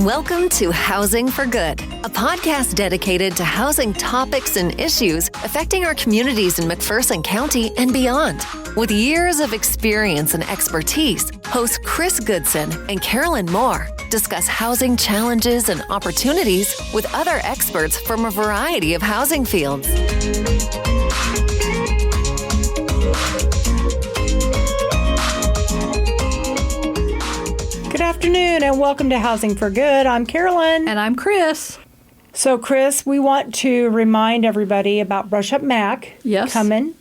Welcome to Housing for Good, a podcast dedicated to housing topics and issues affecting our communities in McPherson County and beyond. With years of experience and expertise, hosts Chris Goodson and Karolyn Moore discuss housing challenges and opportunities with other experts from a variety of housing fields. Good afternoon and welcome to Housing for Good. I'm Karolyn. And I'm Chris. So, Chris, we want to remind everybody about Brush Up Mac coming.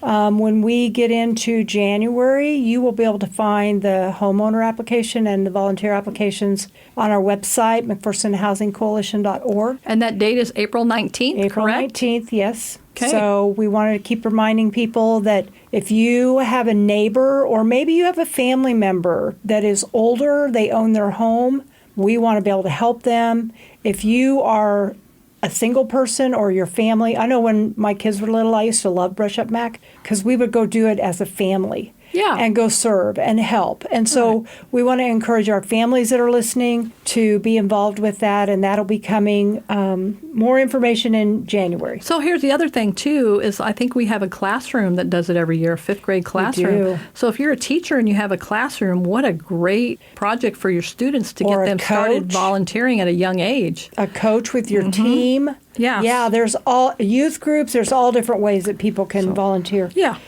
When we get into January, you will be able to find the homeowner application and the volunteer applications on our website, McPhersonHousingCoalition.org. And that date is April 19th, April correct? 19th, yes. Okay. So we wanted to keep reminding people that if you have a neighbor or maybe you have a family member that is older, they own their home, we want to be able to help them. If you are a single person or your family, I know when my kids were little, I used to love Brush Up Mac because we would go do it as a family. Yeah. And go serve and help. And so we want to encourage our families that are listening to be involved with that, and that'll be coming, more information in January. So here's the other thing, too, is I think we have a classroom that does it every year, a fifth grade classroom. We do. So if you're a teacher and you have a classroom, what a great project for your students to get them started volunteering at a young age. A coach with your team. Yes. Yeah, there's all youth groups, there's all different ways that people can volunteer. Yeah.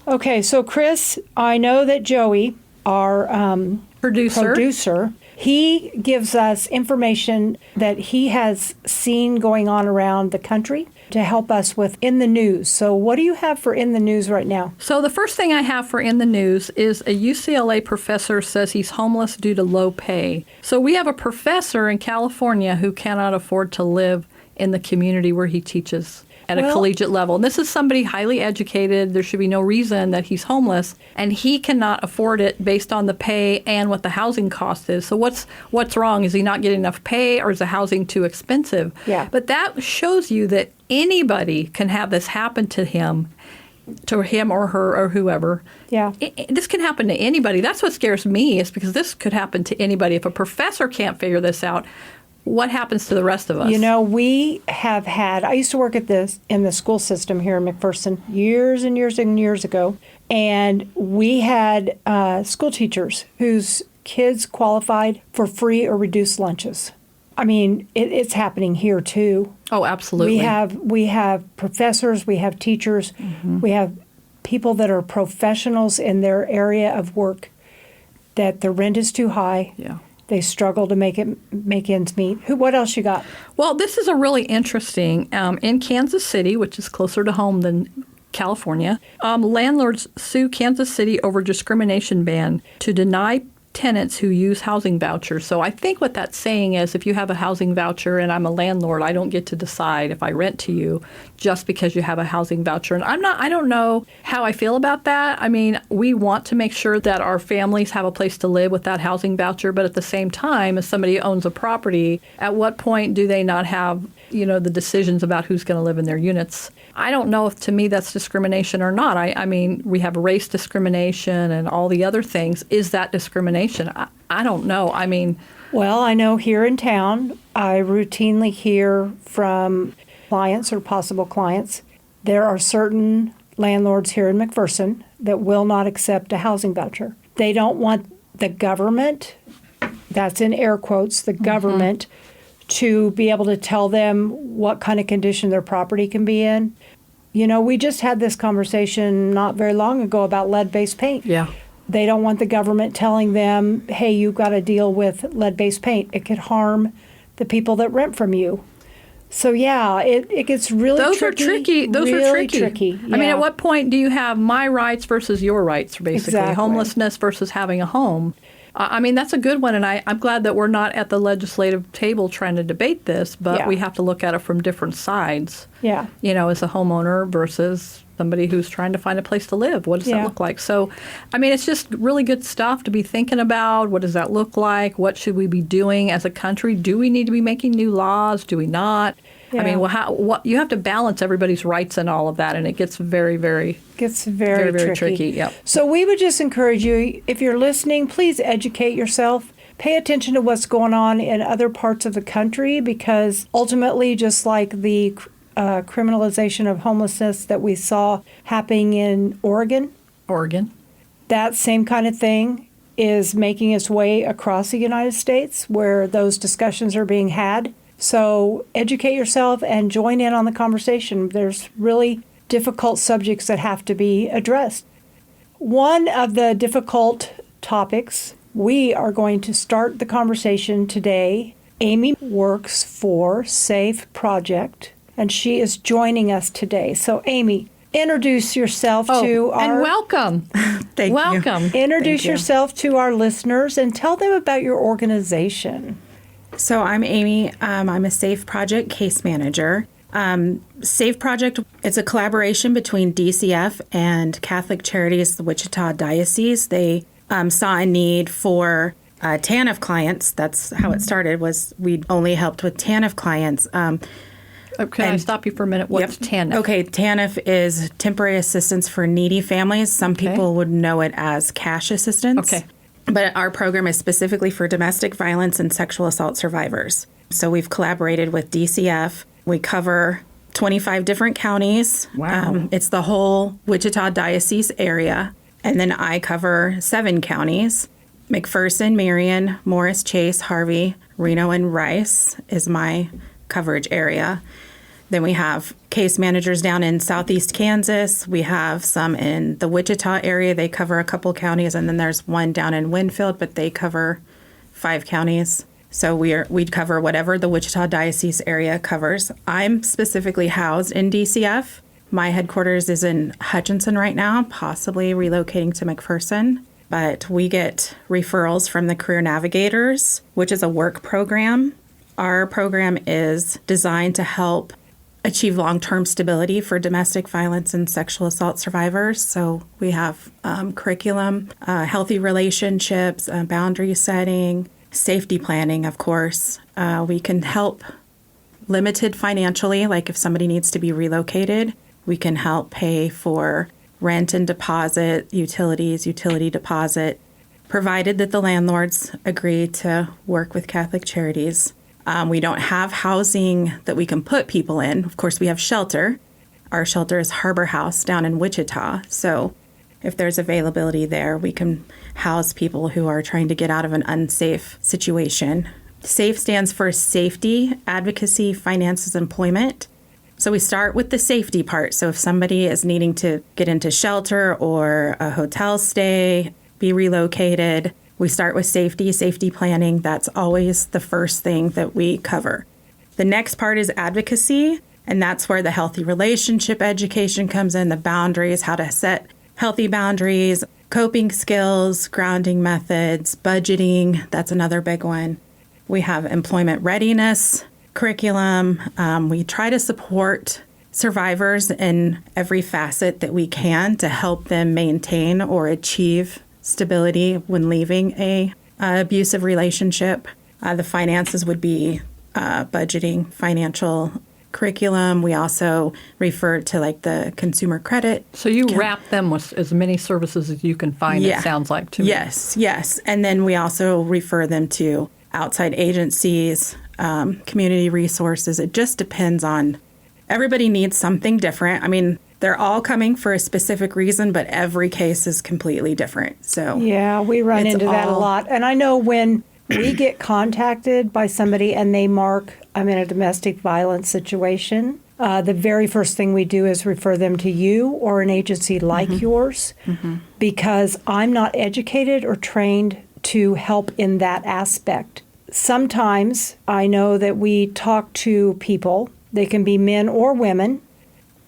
Okay, so Chris, I know that Joey, our producer, he gives us information that he has seen going on around the country to help us with In the News. So what do you have for In the News right now? So the first thing I have for In the News is a UCLA professor says he's homeless due to low pay. So we have a professor in California who cannot afford to live in the community where he teaches at a collegiate level. And this is somebody highly educated. There should be no reason that he's homeless, and he cannot afford it based on the pay and what the housing cost is. So what's wrong? Is he not getting enough pay, or is the housing too expensive? Yeah. But that shows you that anybody can have this happen to him or her or whoever. Yeah. This can happen to anybody. That's what scares me, is because this could happen to anybody. If a professor can't figure this out, what happens to the rest of us? You know, we have had, I used to work in the school system here in McPherson years and years and years ago, and we had school teachers whose kids qualified for free or reduced lunches. I mean, it's happening here too. Oh, absolutely. We have professors, we have teachers, we have people that are professionals in their area of work that the rent is too high. Yeah. They struggle to make ends meet. What else you got? Well, this is a really interesting. In Kansas City, which is closer to home than California, landlords sue Kansas City over discrimination ban to deny tenants who use housing vouchers. So I think what that's saying is if you have a housing voucher and I'm a landlord, I don't get to decide if I rent to you just because you have a housing voucher. And I don't know how I feel about that. I mean, we want to make sure that our families have a place to live with that housing voucher, but at the same time, as somebody owns a property, at what point do they not have, the decisions about who's going to live in their units? I don't know if to me that's discrimination or not. I mean, we have race discrimination and all the other things. Is that discrimination? I don't know. I mean, well, I know here in town, I routinely hear from clients or possible clients, there are certain landlords here in McPherson that will not accept a housing voucher. They don't want the government, that's in air quotes, the government, to be able to tell them what kind of condition their property can be in. We just had this conversation not very long ago about lead-based paint. Yeah. They don't want the government telling them, hey, you've got to deal with lead-based paint. It could harm the people that rent from you. So, yeah, it gets really tricky. Those are tricky. Yeah. I mean, at what point do you have my rights versus your rights, basically? Exactly. Homelessness versus having a home. I mean, that's a good one, and I'm glad that we're not at the legislative table trying to debate this, but we have to look at it from different sides. Yeah. As a homeowner versus somebody who's trying to find a place to live. What does that look like? So, I mean, it's just really good stuff to be thinking about. What does that look like? What should we be doing as a country? Do we need to be making new laws? Do we not? Yeah. I mean, you have to balance everybody's rights and all of that, and it gets very, very tricky. Yep. So we would just encourage you, if you're listening, please educate yourself. pay attention to what's going on in other parts of the country, because ultimately, just like the criminalization of homelessness that we saw happening in Oregon, that same kind of thing is making its way across the United States, where those discussions are being had. So educate yourself and join in on the conversation. There's really difficult subjects that have to be addressed. One of the difficult topics, we are going to start the conversation today. Amy works for Safe Project, and she is joining us today. So, Amy, introduce yourself to our... And welcome. Thank welcome. you. Introduce yourself to our listeners and tell them about your organization. So I'm Amy. I'm a Safe Project case manager. Safe Project, it's a collaboration between DCF and Catholic Charities, the Wichita Diocese. They saw a need for TANF clients. That's how it started, was we only helped with TANF clients. Can I stop you for a minute? What's TANF? Okay, TANF is Temporary Assistance for Needy Families. Some people would know it as cash assistance. Okay. But our program is specifically for domestic violence and sexual assault survivors. So we've collaborated with DCF. We cover 25 different counties. Wow. It's the whole Wichita Diocese area. And then I cover 7 counties. McPherson, Marion, Morris, Chase, Harvey, Reno, and Rice is my coverage area. Then we have case managers down in southeast Kansas. We have some in the Wichita area. They cover a couple counties. And then there's one down in Winfield, but they cover 5 counties. So we cover whatever the Wichita Diocese area covers. I'm specifically housed in DCF. My headquarters is in Hutchinson right now, possibly relocating to McPherson. But we get referrals from the Career Navigators, which is a work program. Our program is designed to help achieve long-term stability for domestic violence and sexual assault survivors. So we have curriculum, healthy relationships, boundary setting, safety planning, of course. We can help limited financially, like if somebody needs to be relocated, we can help pay for rent and deposit, utilities, utility deposit, provided that the landlords agree to work with Catholic Charities. We don't have housing that we can put people in. Of course, we have shelter. Our shelter is Harbor House down in Wichita. So if there's availability there, we can house people who are trying to get out of an unsafe situation. SAFE stands for Safety, Advocacy, Finances, Employment. So we start with the safety part. So if somebody is needing to get into shelter or a hotel stay, be relocated, we start with safety planning. That's always the first thing that we cover. The next part is advocacy, and that's where the healthy relationship education comes in, the boundaries, how to set healthy boundaries, coping skills, grounding methods, budgeting. That's another big one. We have employment readiness curriculum. We try to support survivors in every facet that we can to help them maintain or achieve stability when leaving a abusive relationship. The finances would be budgeting, financial curriculum. We also refer to like the consumer credit. So you wrap them with as many services as you can find, it sounds like, to me. Yes. And then we also refer them to outside agencies, community resources. It just depends on, everybody needs something different. I mean, they're all coming for a specific reason, but every case is completely different. So yeah, we run into that a lot. And I know when we get contacted by somebody and they mark, I'm in a domestic violence situation, the very first thing we do is refer them to you or an agency like yours, because I'm not educated or trained to help in that aspect. Sometimes I know that we talk to people, they can be men or women,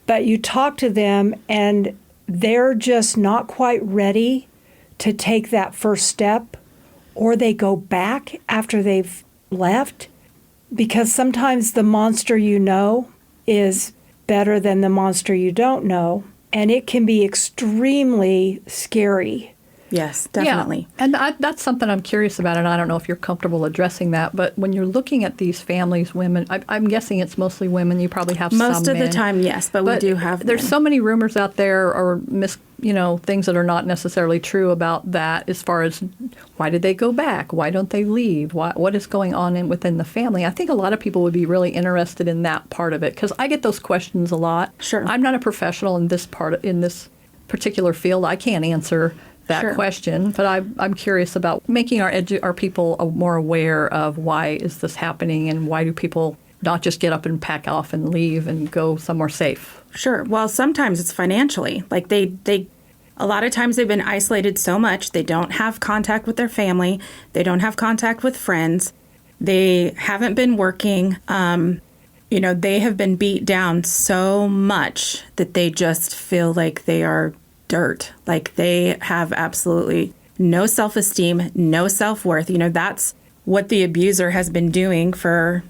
but you talk to them and they're just not quite ready to take that first step, or they go back after they've left, because sometimes the monster you know is better than the monster you don't know, and it can be extremely scary Yes, definitely. Yeah. And that's something I'm curious about, and I don't know if you're comfortable addressing that, but when you're looking at these families, women, I'm guessing it's mostly women. You probably have some men. Most of the time, yes, but we do have There's men. so many rumors out there or things that are not necessarily true about that as far as why did they go back? Why don't they leave? What is going on within the family? I think a lot of people would be really interested in that part of it because I get those questions a lot. Sure. I'm not a professional in this particular field. I can't answer that question, but I'm curious about making our people more aware of why is this happening and why do people not just get up and pack off and leave and go somewhere safe. Sure. Well, sometimes it's financially. Like they a lot of times they've been isolated so much they don't have contact with their family. They don't have contact with friends. They haven't been working. They have been beat down so much that they just feel like they are dirt. Like they have absolutely no self-esteem, no self-worth. That's what the abuser has been doing for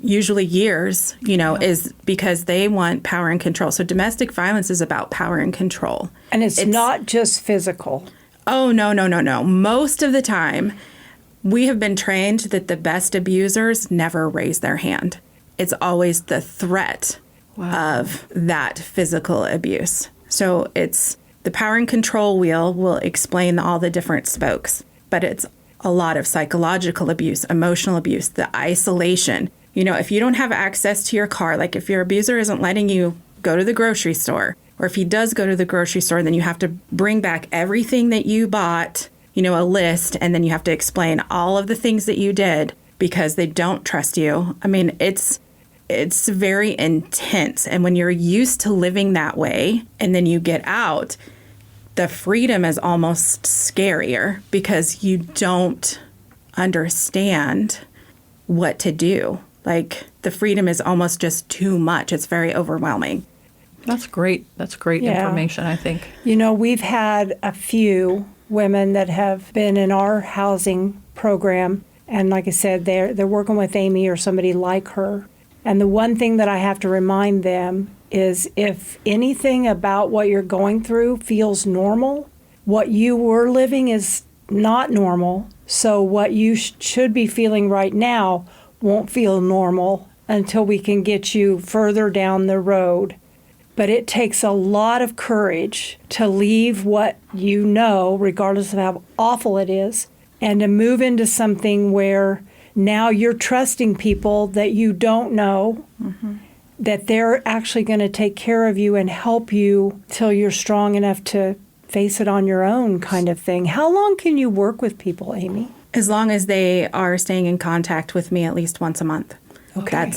usually years, is because they want power and control. So domestic violence is about power and control. And it's not just physical. Oh, no. Most of the time, we have been trained that the best abusers never raise their hand. It's always the threat of that physical abuse. So it's the power and control wheel will explain all the different spokes, but it's a lot of psychological abuse, emotional abuse, the isolation. If you don't have access to your car, like if your abuser isn't letting you go to the grocery store, or if he does go to the grocery store, then you have to bring back everything that you bought, a list, and then you have to explain all of the things that you did because they don't trust you. I mean, it's very intense. And when you're used to living that way and then you get out, the freedom is almost scarier because you don't understand what to do. Like the freedom is almost just too much. It's very overwhelming. That's great. That's great information, I think. We've had a few women that have been in our housing program. And like I said, they're working with Amy or somebody like her. And the one thing that I have to remind them is if anything about what you're going through feels normal, what you were living is not normal. So what you should be feeling right now won't feel normal until we can get you further down the road. But it takes a lot of courage to leave what you know, regardless of how awful it is, and to move into something where now you're trusting people that you don't know, that they're actually going to take care of you and help you till you're strong enough to face it on your own kind of thing. How long can you work with people, Amy? As long as they are staying in contact with me at least once a month. Okay.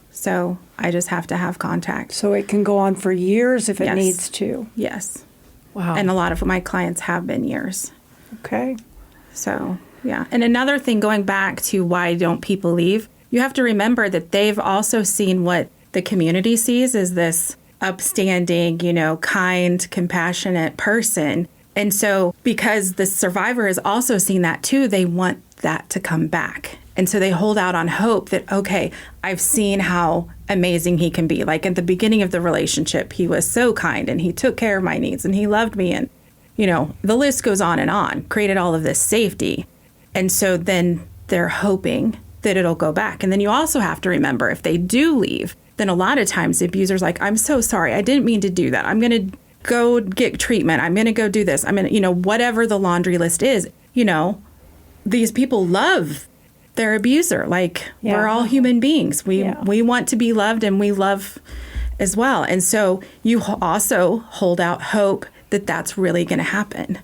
So I just have to have contact. So it can go on for years if it needs to. Yes. Wow. And a lot of my clients have been years. Okay. So, yeah. And another thing, going back to why don't people leave, you have to remember that they've also seen what the community sees as this upstanding, kind, compassionate person. And so because the survivor has also seen that too, they want that to come back. And so they hold out on hope that, okay, I've seen how amazing he can be. Like at the beginning of the relationship, he was so kind and he took care of my needs and he loved me. And, the list goes on, created all of this safety. And so then they're hoping that it'll go back. And then you also have to remember if they do leave, then a lot of times the abuser's like, I'm so sorry. I didn't mean to do that. I'm going to go get treatment. I'm going to go do this. I'm going to, whatever the laundry list is, these people love their abuser. Like we're all human beings. We want to be loved and we love as well. And so you also hold out hope that that's really going to happen.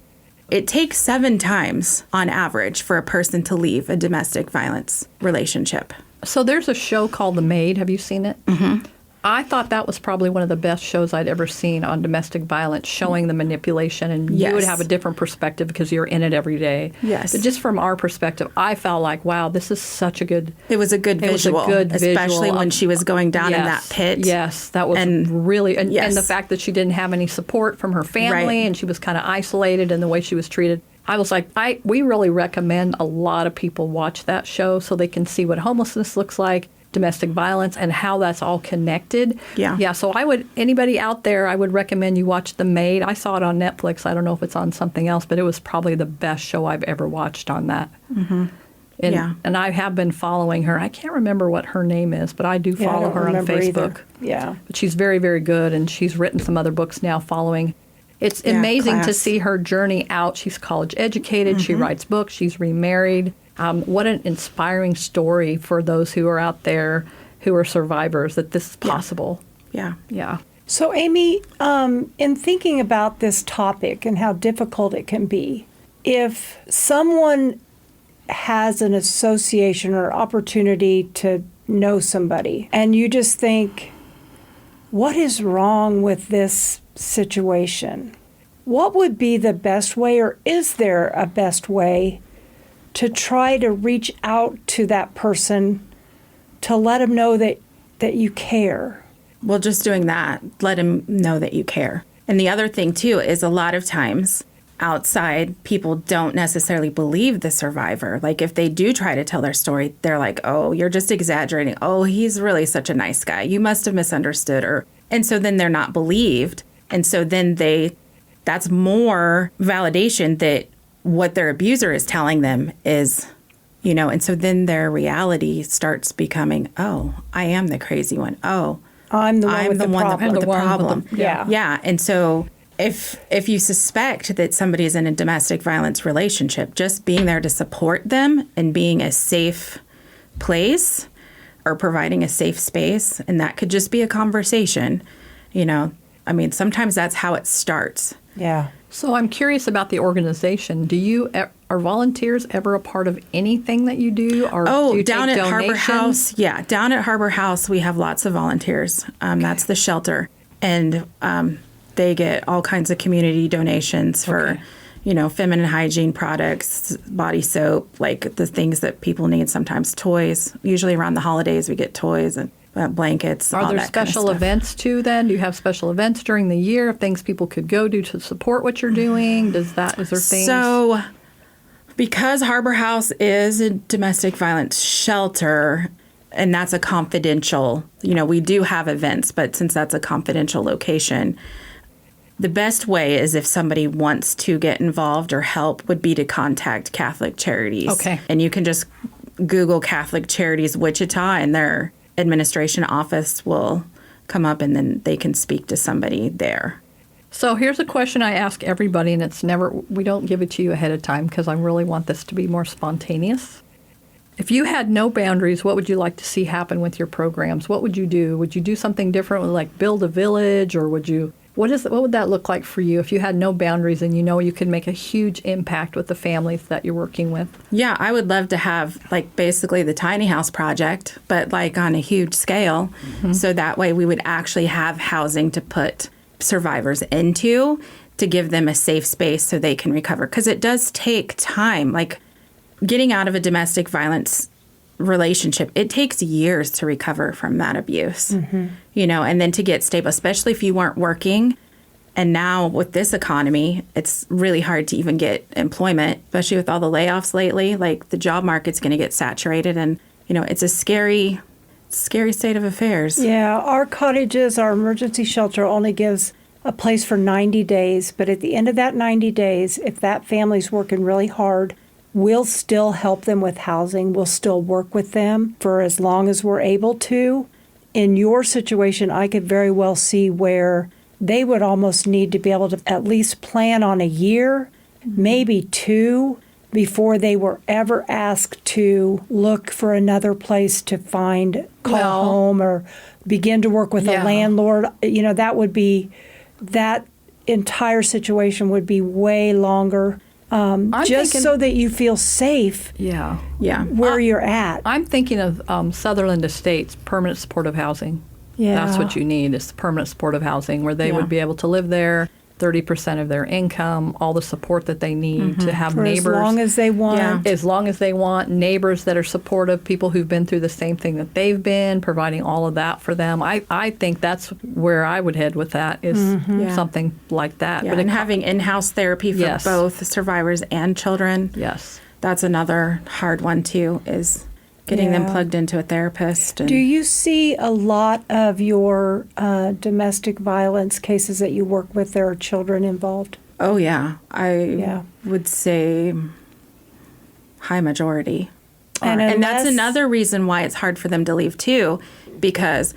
It takes 7 times on average for a person to leave a domestic violence relationship. So there's a show called The Maid. Have you seen it? Mm-hmm. I thought that was probably one of the best shows I'd ever seen on domestic violence, showing the manipulation. And you would have a different perspective because you're in it every day. Yes. But just from our perspective, I felt like, wow, this is such a good... It was a good visual. Especially when she was going down in that pit. Yes, that was really... And the fact that she didn't have any support from her family and she was kind of isolated in the way she was treated. I was like, we really recommend a lot of people watch that show so they can see what homelessness looks like. domestic violence and how that's all connected. Yeah. So anybody out there, I would recommend you watch The Maid. I saw it on Netflix. I don't know if it's on something else, but it was probably the best show I've ever watched on that. Mm-hmm. And I have been following her. I can't remember what her name is, but I do follow her on Facebook. Either. Yeah. But she's very, very good, and she's written some other books now following. It's amazing to see her journey out. She's college educated. Mm-hmm. She writes books. She's remarried. What an inspiring story for those who are out there who are survivors, that this is possible. Yeah. So, Amy, in thinking about this topic and how difficult it can be, if someone has an association or opportunity to know somebody, and you just think, what is wrong with this situation? What would be the best way, or is there a best way to try to reach out to that person to let them know that you care? Well, just doing that, let them know that you care. And the other thing, too, is a lot of times outside, people don't necessarily believe the survivor. Like, if they do try to tell their story, they're like, oh, you're just exaggerating. Oh, he's really such a nice guy. You must have misunderstood. And so then they're not believed. And so then that's more validation that what their abuser is telling them is, and so then their reality starts becoming, oh, I am the crazy one. Oh, I'm the one with the problem. Yeah. And so if you suspect that somebody is in a domestic violence relationship, just being there to support them and being a safe place or providing a safe space, and that could just be a conversation, sometimes that's how it starts. Yeah. So I'm curious about the organization. Are volunteers ever a part of anything that you do? Or do you down take at donations? Harbor House. Yeah, down at Harbor House, we have lots of volunteers. That's the shelter. And they get all kinds of community donations for, feminine hygiene products, body soap, like the things that people need, sometimes toys. Usually around the holidays, we get toys and blankets. Are all there that kind of special stuff. events too then? Do you have special events during the year, things people could go do to support what you're doing? Is there things? So because Harbor House is a domestic violence shelter, and that's a confidential, we do have events, but since that's a confidential location, the best way is if somebody wants to get involved or help would be to contact Catholic Charities. Okay. And you can just Google Catholic Charities Wichita, and their administration office will come up, and then they can speak to somebody there. So here's a question I ask everybody, and we don't give it to you ahead of time because I really want this to be more spontaneous. If you had no boundaries, what would you like to see happen with your programs? What would you do? Would you do something different, like build a village, or what would that look like for you if you had no boundaries and you could make a huge impact with the families that you're working with? Yeah, I would love to have basically the tiny house project, but on a huge scale. Mm-hmm. So that way we would actually have housing to put survivors into, to give them a safe space so they can recover. Because it does take time. Getting out of a domestic violence relationship, it takes years to recover from that abuse, and then to get stable, especially if you weren't working. And now with this economy, it's really hard to even get employment, especially with all the layoffs lately. The job market's going to get saturated, and, it's a scary state of affairs. Yeah, our emergency shelter only gives a place for 90 days. But at the end of that 90 days, if that family's working really hard, we'll still help them with housing. We'll still work with them for as long as we're able to. In your situation, I could very well see where they would almost need to be able to at least plan on a year, maybe 2, before they were ever asked to look for another place to call home or begin to work with a landlord. That entire situation would be way longer. So that you feel safe where you're at. I'm thinking of Sutherland Estates, permanent supportive housing. Yeah. That's what you need, is permanent supportive housing, where they would be able to live there, 30% of their income, all the support that they need to have For neighbors. as long as they want. Yeah. As long as they want, neighbors that are supportive, people who've been through the same thing that they've been, providing all of that for them. I think that's where I would head with that, is something like that. Yeah, and having in-house therapy for both survivors and children. Yes. That's another hard one, too, is getting them Yeah. plugged into a therapist. And Do you see a lot of your domestic violence cases that you work with, there are children involved? Oh, yeah. I Yeah. would say high majority. And And that's unless- another reason why it's hard for them to leave, too, because,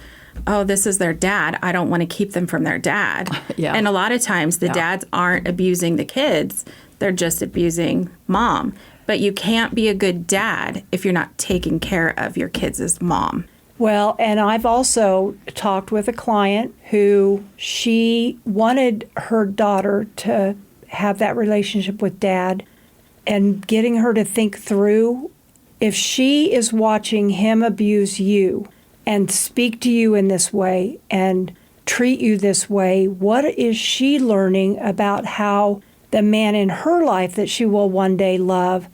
oh, this is their dad. I don't want to keep them from their dad. Yeah. And a lot of times the dads aren't abusing the kids. They're just abusing mom. But you can't be a good dad if you're not taking care of your kids' mom. Well, and I've also talked with a client who she wanted her daughter to have that relationship with dad, and getting her to think through, if she is watching him abuse you and speak to you in this way and treat you this way, what is she learning about how the man in her life that she will one day love,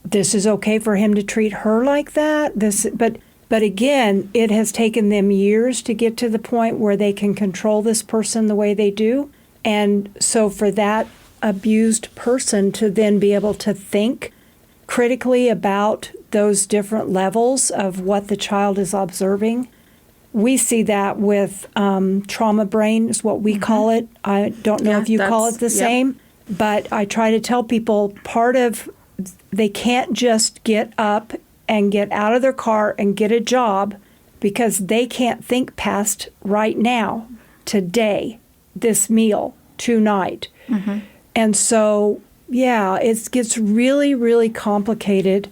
this is okay for him to treat her like that? But again, it has taken them years to get to the point where they can control this person the way they do. And so for that abused person to then be able to think critically about those different levels of what the child is observing, we see that with trauma brain is what we call it. I don't know Yeah, if you call it the that's- same, but I try to tell people they can't just get up and get out of their car and get a job because they can't think past right now, today, this meal, tonight. And so, yeah, it gets really, really complicated.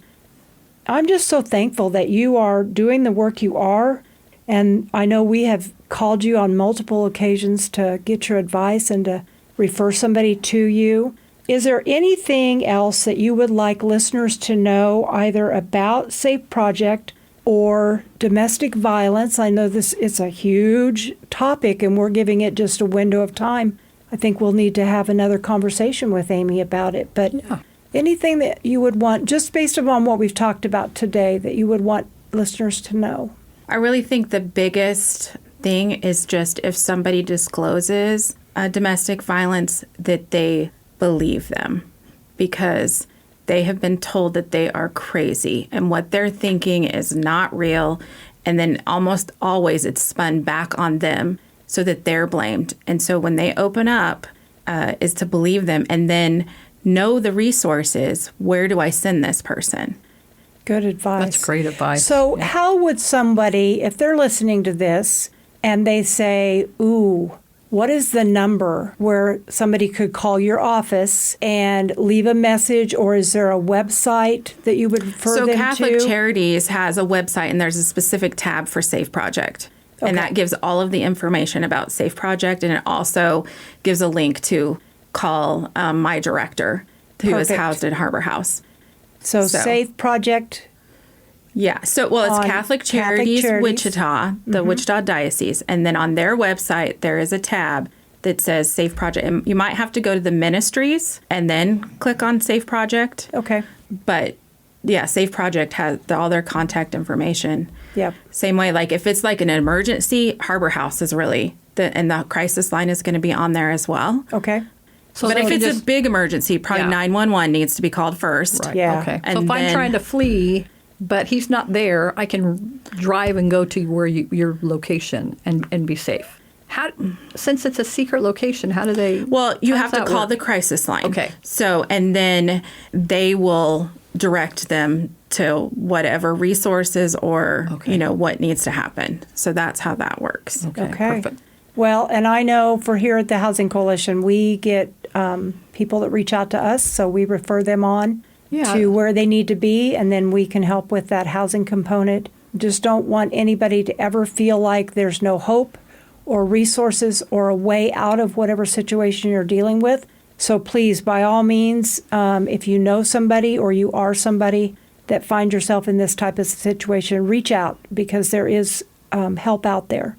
I'm just so thankful that you are doing the work you are. And I know we have called you on multiple occasions to get your advice and to refer somebody to you. Is there anything else that you would like listeners to know either about Safe Project or domestic violence? I know this is a huge topic and we're giving it just a window of time. I think we'll need to have another conversation with Amy about it. But anything that you would want, just based upon what we've talked about today, that you would want listeners to know? I really think the biggest thing is just if somebody discloses domestic violence, that they believe them, because they have been told that they are crazy and what they're thinking is not real. And then almost always it's spun back on them so that they're blamed. And so when they open up, is to believe them and then know the resources. Where do I send this person? Good advice. That's great advice. So how would somebody, if they're listening to this and they say, ooh, what is the number where somebody could call your office and leave a message, or is there a website that you would refer them to? So Catholic Charities has a website, and there's a specific tab for Safe Project. And that gives all of the information about Safe Project, and it also gives a link to call my director, who is Perfect. housed at Harbor House. So So- Safe Project. Yeah. So, well, it's On Catholic Charities, Wichita, the Wichita Diocese. And then on their website, there is a tab that says Safe Project. And you might have to go to the ministries and then click on Safe Project. Okay. But yeah, Safe Project has all their contact information. Yep. Same way, like if it's like an emergency, Harbor House is really, and the crisis line is going to be on there as well. Okay. So But they if can it's a big emergency, probably Yeah. 911 needs to be called first. Right. Yeah. Okay. And So if I'm then- trying to flee, but he's not there, I can drive and go to where your location and be safe. How, since it's a secret location, how do they? Well, you how have does to that call work? the crisis line. Okay. So, and then they will direct them to whatever resources or, Okay. you know, what needs to happen. So that's how that works. Okay. Perfect. Well, and I know for here at the Housing Coalition, we get people that reach out to us, so we refer them on Yeah. to where they need to be, and then we can help with that housing component. Just don't want anybody to ever feel like there's no hope or resources or a way out of whatever situation you're dealing with. So please, by all means, if you know somebody or you are somebody that finds yourself in this type of situation, reach out, because there is help out there.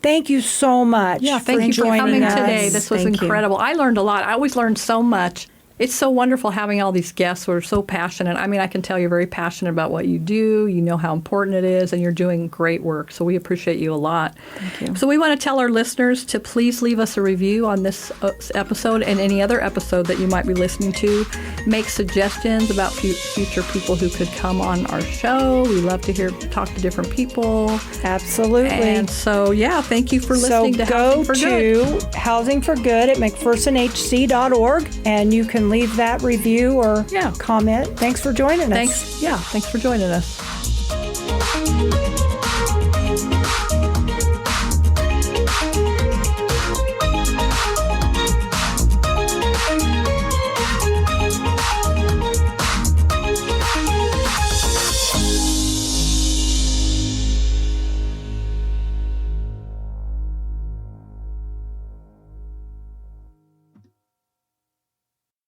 Thank you so much Yeah, thank you for joining coming us. today. This was Thank you. incredible. I learned a lot. I always learn so much it's so wonderful having all these guests who are so passionate. I mean, I can tell you're very passionate about what you do. You know how important it is, and you're doing great work. So we appreciate you a lot. Thank you. So we want to tell our listeners to please leave us a review on this episode and any other episode that you might be listening to. Make suggestions about future people who could come on our show. We love to talk to different people. Absolutely. And so, yeah, thank you for listening to Housing for Good. So go to Housing for Good at McPhersonHC.org, and you can leave that review or comment. Thanks for joining us. Thanks for joining us.